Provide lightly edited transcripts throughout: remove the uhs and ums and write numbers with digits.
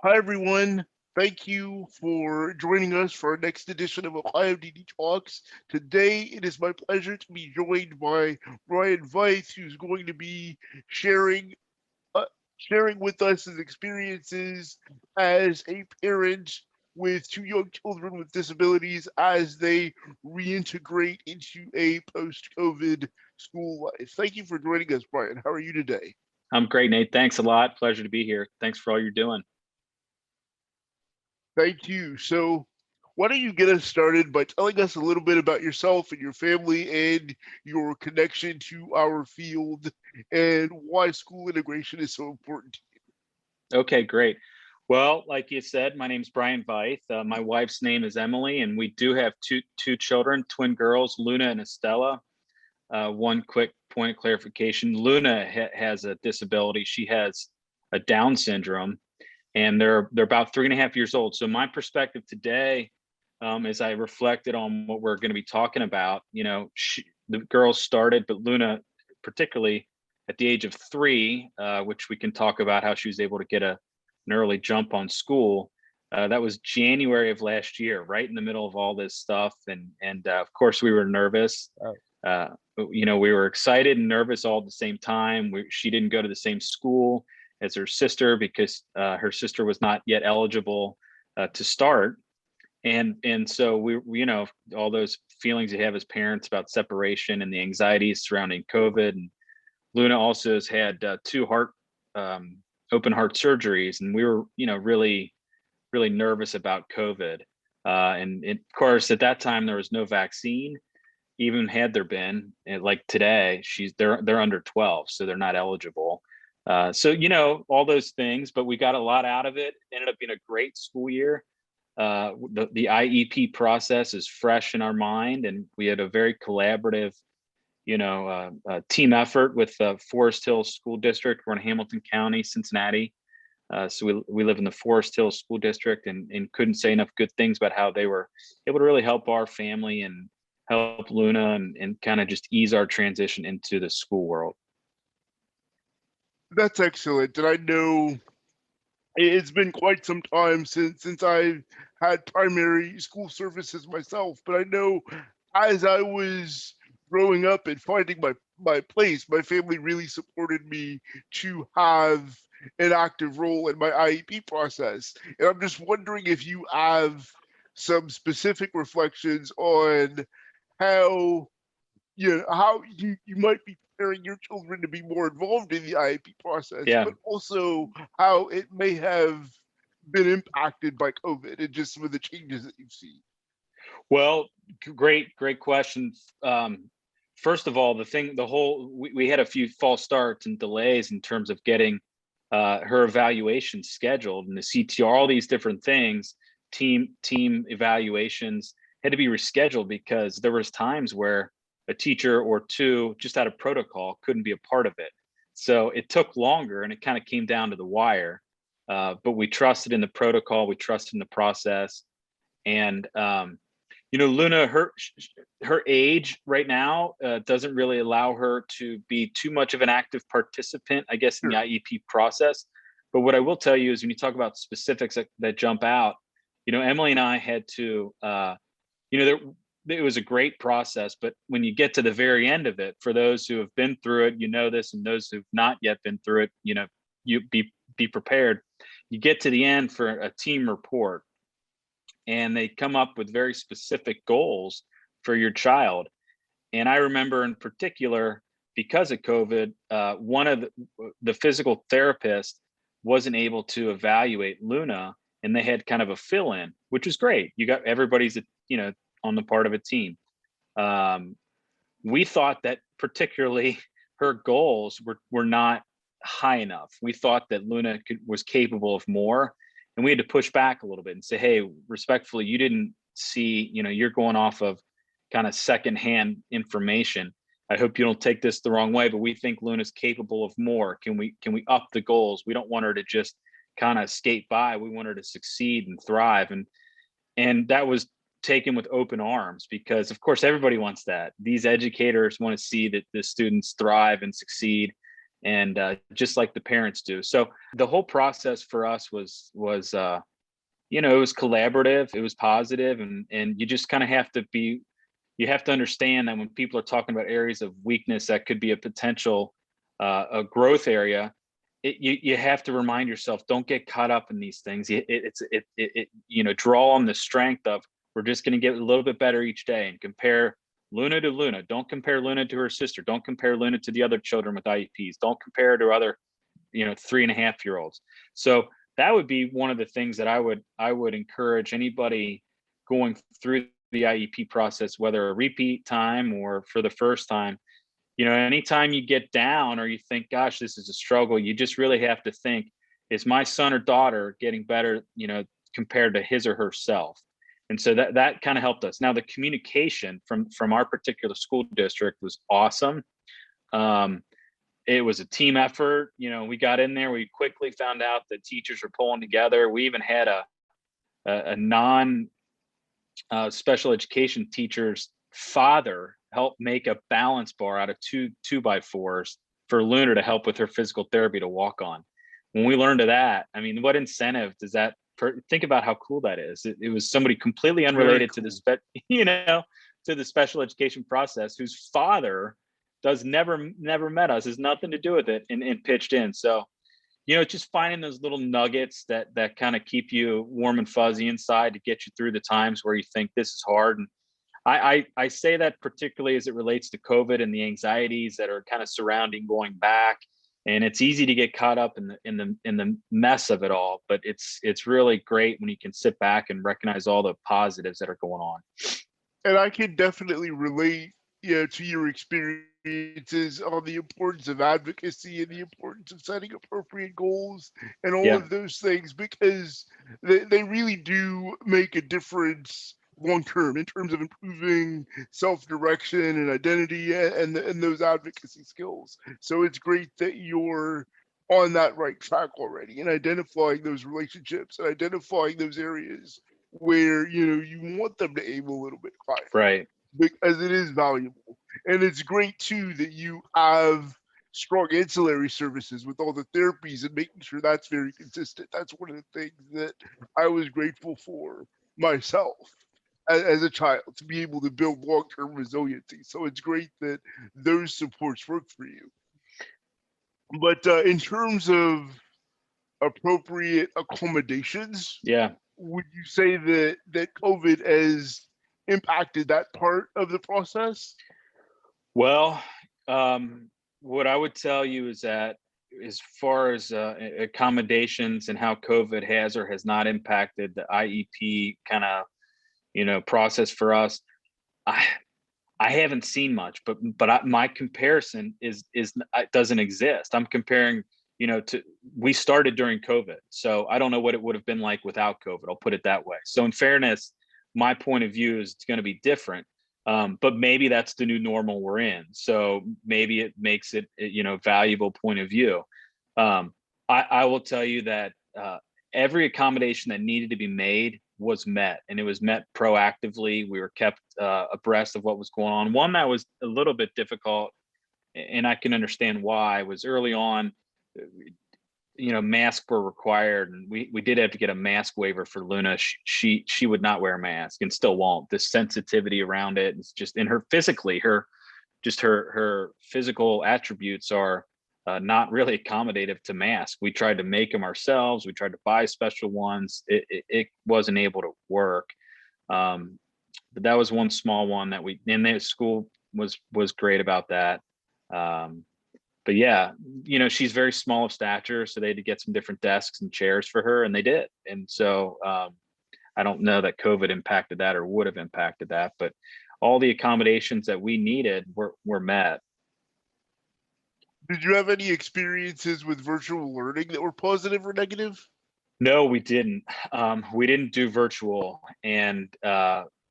Hi, everyone. Thank you for joining us for our next edition of Ohio DD Talks. Today, it is my pleasure to be joined by Brian Weiss, who's going to be sharing uh, sharing with us his experiences as a parent with two young children with disabilities as they reintegrate into a post-COVID school life. Thank you for joining us, Brian. How are you today? I'm great, Nate. Thanks a lot. Pleasure to be here. Thanks for all you're doing. Thank you. So, why don't you get us started by telling us a little bit about yourself and your family and your connection to our field and why school integration is so important to Okay, great. Well, like you said, my name's Brian Veith. My wife's name is Emily, and we do have two children, twin girls, Luna and Estella. One quick point of clarification: Luna has a disability. She has a Down syndrome, and they're about 3.5 years old. So my perspective today, as I reflected on what we're going to be talking about, the girls started, but Luna particularly at the age of 3, which we can talk about how she was able to get an early jump on school. That was January of last year, right in the middle of all this stuff, and of course we were nervous. Uh, we were excited and nervous all at the same time. She didn't go to the same school as her sister because her sister was not yet eligible to start, and so we all those feelings you have as parents about separation and the anxieties surrounding COVID. And Luna also has had two open heart surgeries, and we were really nervous about COVID. And of course, at that time there was no vaccine. Even had there been, like today, they're under 12, so they're not eligible. So all those things, but we got a lot out of it. Ended up being a great school year. The IEP process is fresh in our mind, and we had a very collaborative, team effort with Forest Hill School District. We're in Hamilton County, Cincinnati. So we live in the Forest Hill School District, and couldn't say enough good things about how they were able to really help our family and help Luna and kind of just ease our transition into the school world. you. That's excellent. And I know it's been quite some time since I've had primary school services myself, but I know as I was growing up and finding my place, my family really supported me to have an active role in my IEP process. And I'm just wondering if you have some specific reflections on how how you might be preparing your children to be more involved in the IEP process, Yeah. but also how it may have been impacted by COVID and just some of the changes that you've seen. Well, great question. First of all, we had a few false starts and delays in terms of getting her evaluation scheduled, and the CTR, all these different things, team evaluations had to be rescheduled because there was times where a teacher or two, just out of protocol, couldn't be a part of it. So it took longer, and it kind of came down to the wire. But we trusted in the protocol, we trusted in the process, and Luna, her age right now doesn't really allow her to be too much of an active participant, I guess, in the Sure. IEP process. But what I will tell you is when you talk about specifics that jump out, Emily and I had to, there, it was a great process, but when you get to the very end of it, for those who have been through it, this, and those who've not yet been through it, you be prepared. You get to the end for a team report, and they come up with very specific goals for your child. And I remember in particular, because of COVID, one of the physical therapists wasn't able to evaluate Luna, and they had kind of a fill-in, which was great. You got everybody's, on the part of a team. Um, we thought that particularly her goals were not high enough. We thought that Luna was capable of more, and we had to push back a little bit and say, hey, respectfully, you didn't see, you're going off of kind of secondhand information. I hope you don't take this the wrong way, but we think Luna's capable of more. Can we up the goals? We don't want her to just kind of skate by. We want her to succeed and thrive. And that was taken with open arms, because of course everybody wants that. These educators want to see that the students thrive and succeed. and just like the parents do. So the whole process for us was you know, it was collaborative, it was positive, and you just kind of have to be, you have to understand that when people are talking about areas of weakness that could be a potential a growth area, you have to remind yourself, don't get caught up in these things. You know, draw on the strength of, we're just going to get a little bit better each day, and compare Luna to Luna. Don't compare Luna to her sister. Don't compare Luna to the other children with IEPs. Don't compare her to other, you know, 3.5-year-olds. So that would be one of the things that I would encourage anybody going through the IEP process, whether a repeat time or for the first time. You know, anytime you get down or you think, gosh, this is a struggle, you just really have to think, is my son or daughter getting better, you know, compared to his or herself? And so that kind of helped us. Now the communication from our particular school district was awesome. Um, it was a team effort. You know, we got in there, we quickly found out that teachers were pulling together. We even had a non special education teacher's father help make a balance bar out of two by fours for Luna to help with her physical therapy to walk on. When we learned of that, I mean, what incentive does that, think about how cool that is. It was somebody completely unrelated to the you know, to the special education process, whose father does never met us, has nothing to do with it, and pitched in. So, you know, just finding those little nuggets that kind of keep you warm and fuzzy inside to get you through the times where you think this is hard. And I say that particularly as it relates to COVID and the anxieties that are kind of surrounding going back. And it's easy to get caught up in the mess of it all, but it's really great when you can sit back and recognize all the positives that are going on. And I can definitely relate, you know, to your experiences on the importance of advocacy and the importance of setting appropriate goals and all Yeah, of those things, because they really do make a difference long term in terms of improving self-direction and identity and those advocacy skills. So it's great that you're on that right track already and identifying those relationships and identifying those areas where, you know, you want them to aim a little bit higher right. because it is valuable. And it's great too that you have strong ancillary services with all the therapies and making sure that's very consistent. That's one of the things that I was grateful for myself as a child, to be able to build long-term resiliency. So it's great that those supports work for you. But in terms of appropriate accommodations, Yeah. would you say that COVID has impacted that part of the process? Well, what I would tell you is that as far as accommodations and how COVID has or has not impacted the IEP kind of, you know, process for us, I I haven't seen much, but my comparison is doesn't exist. I'm comparing, you know, to, we started during COVID, so I don't know what it would have been like without COVID. I'll put it that way. So in fairness, my point of view is going to be different. But maybe that's the new normal we're in. So maybe it makes it, you know, valuable point of view. Um, I will tell you that every accommodation that needed to be made was met, and it was met proactively. We were kept abreast of what was going on. One that was a little bit difficult, and I can understand why, was early on, uh, you know, masks were required, and we did have to get a mask waiver for Luna. She would not wear a mask and still won't. The sensitivity around it, it's just in her physically, her physical attributes are not really accommodative to mask. We tried to make them ourselves. We tried to buy special ones. It wasn't able to work. But that was one small one that we, and the school was great about that. Um, but yeah, you know, she's very small of stature, so they had to get some different desks and chairs for her, and they did. And so I don't know that COVID impacted that or would have impacted that, but all the accommodations that we needed were met. Did you have any experiences with virtual learning that were positive or negative? No, we didn't. We didn't do virtual, and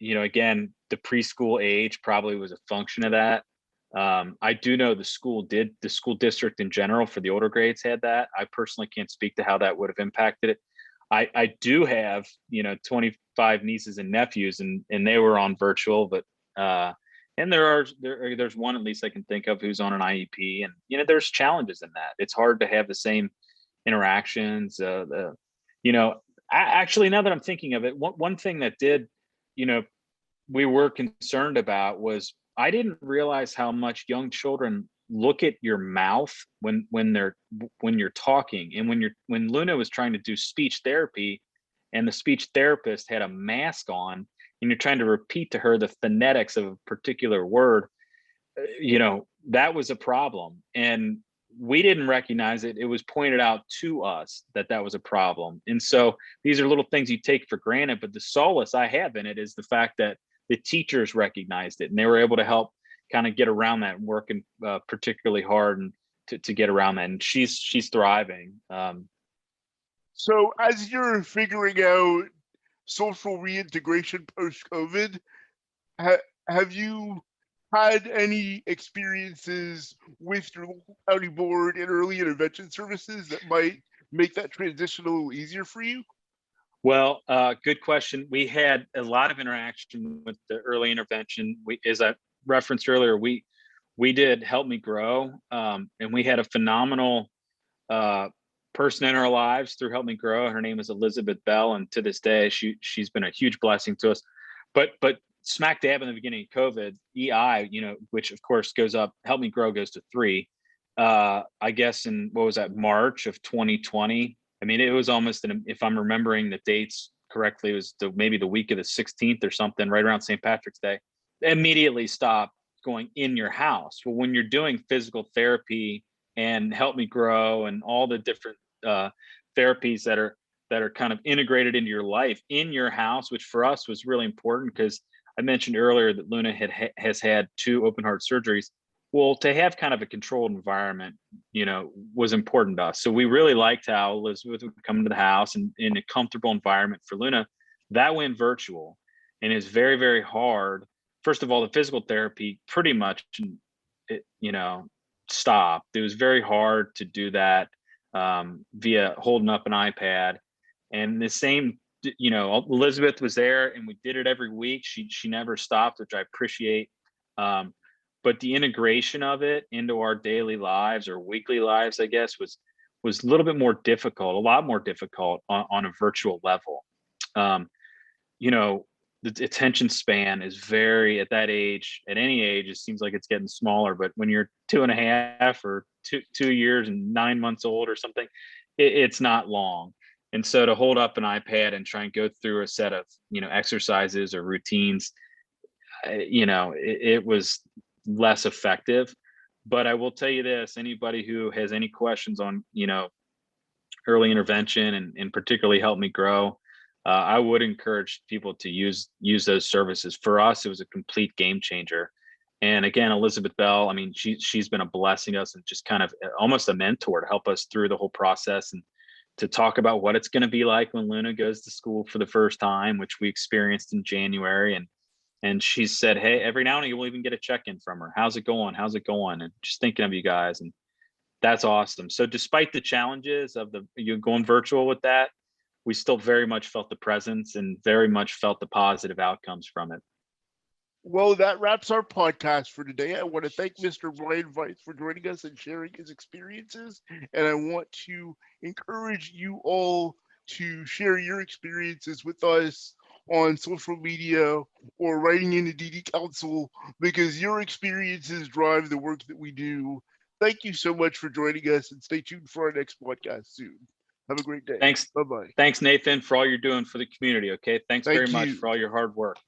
you know, again, the preschool age probably was a function of that. I do know the school did. The school district in general for the older grades had that. I personally can't speak to how that would have impacted it. I do have, you know, 25 nieces and nephews, and they were on virtual, but And there's one at least I can think of who's on an IEP, and there's challenges in that. It's hard to have the same interactions. You know, actually, now that I'm thinking of it, one thing that did, we were concerned about was I didn't realize how much young children look at your mouth when you're talking, and when Luna was trying to do speech therapy, and the speech therapist had a mask on, and you're trying to repeat to her the phonetics of a particular word, that was a problem. And we didn't recognize it. It was pointed out to us that was a problem. And so these are little things you take for granted, but the solace I have in it is the fact that the teachers recognized it and they were able to help kind of get around that and working particularly hard and to get around that. And she's thriving. So as you're figuring out social reintegration post-COVID, have you had any experiences with your local county board and early intervention services that might make that transition a little easier for you? Well, good question. We had a lot of interaction with the early intervention. As I referenced earlier, we did Help Me Grow, and we had a phenomenal person in our lives through Help Me Grow. Her name is Elizabeth Bell, and to this day, she's been a huge blessing to us. But smack dab in the beginning of COVID, EI, which of course goes up, Help Me Grow goes to 3. I guess in March of 2020. I mean, it was almost, if I'm remembering the dates correctly, it was maybe the week of the 16th or something, right around St. Patrick's Day. They immediately stopped going in your house. Well, when you're doing physical therapy and Help Me Grow and all the different therapies that are kind of integrated into your life in your house, which for us was really important because I mentioned earlier that Luna has had 2 open heart surgeries. Well, to have kind of a controlled environment, was important to us. So we really liked how Elizabeth would come into the house and in a comfortable environment for Luna. That went virtual, and it's very, very hard. First of all, the physical therapy pretty much, stopped. It was very hard to do that via holding up an iPad. And the same, Elizabeth was there, and we did it every week. She never stopped, which I appreciate. But the integration of it into our daily lives or weekly lives, I guess, was a little bit more difficult, a lot more difficult on a virtual level. The attention span is very, at that age, at any age, it seems like it's getting smaller. But when you're 2.5 or 2 years and 9 months old or something, it's not long. And so to hold up an iPad and try and go through a set of, exercises or routines, it was less effective. But I will tell you this, anybody who has any questions on, early intervention and particularly Help Me Grow, I would encourage people to use those services. For us, it was a complete game changer. And again, Elizabeth Bell, I mean, she's been a blessing to us and just kind of almost a mentor to help us through the whole process and to talk about what it's going to be like when Luna goes to school for the first time, which we experienced in January. And she said, hey, every now and then you'll even get a check-in from her. How's it going? How's it going? And just thinking of you guys. And that's awesome. So despite the challenges of you going virtual with that, we still very much felt the presence and very much felt the positive outcomes from it. Well, that wraps our podcast for today. I want to thank Mr. Brian Veith for joining us and sharing his experiences. And I want to encourage you all to share your experiences with us on social media or writing into DD Council, because your experiences drive the work that we do. Thank you so much for joining us, and stay tuned for our next podcast soon. Have a great day. Thanks. Bye-bye. Thanks, Nathan, for all you're doing for the community. Okay. Thanks very much for all your hard work.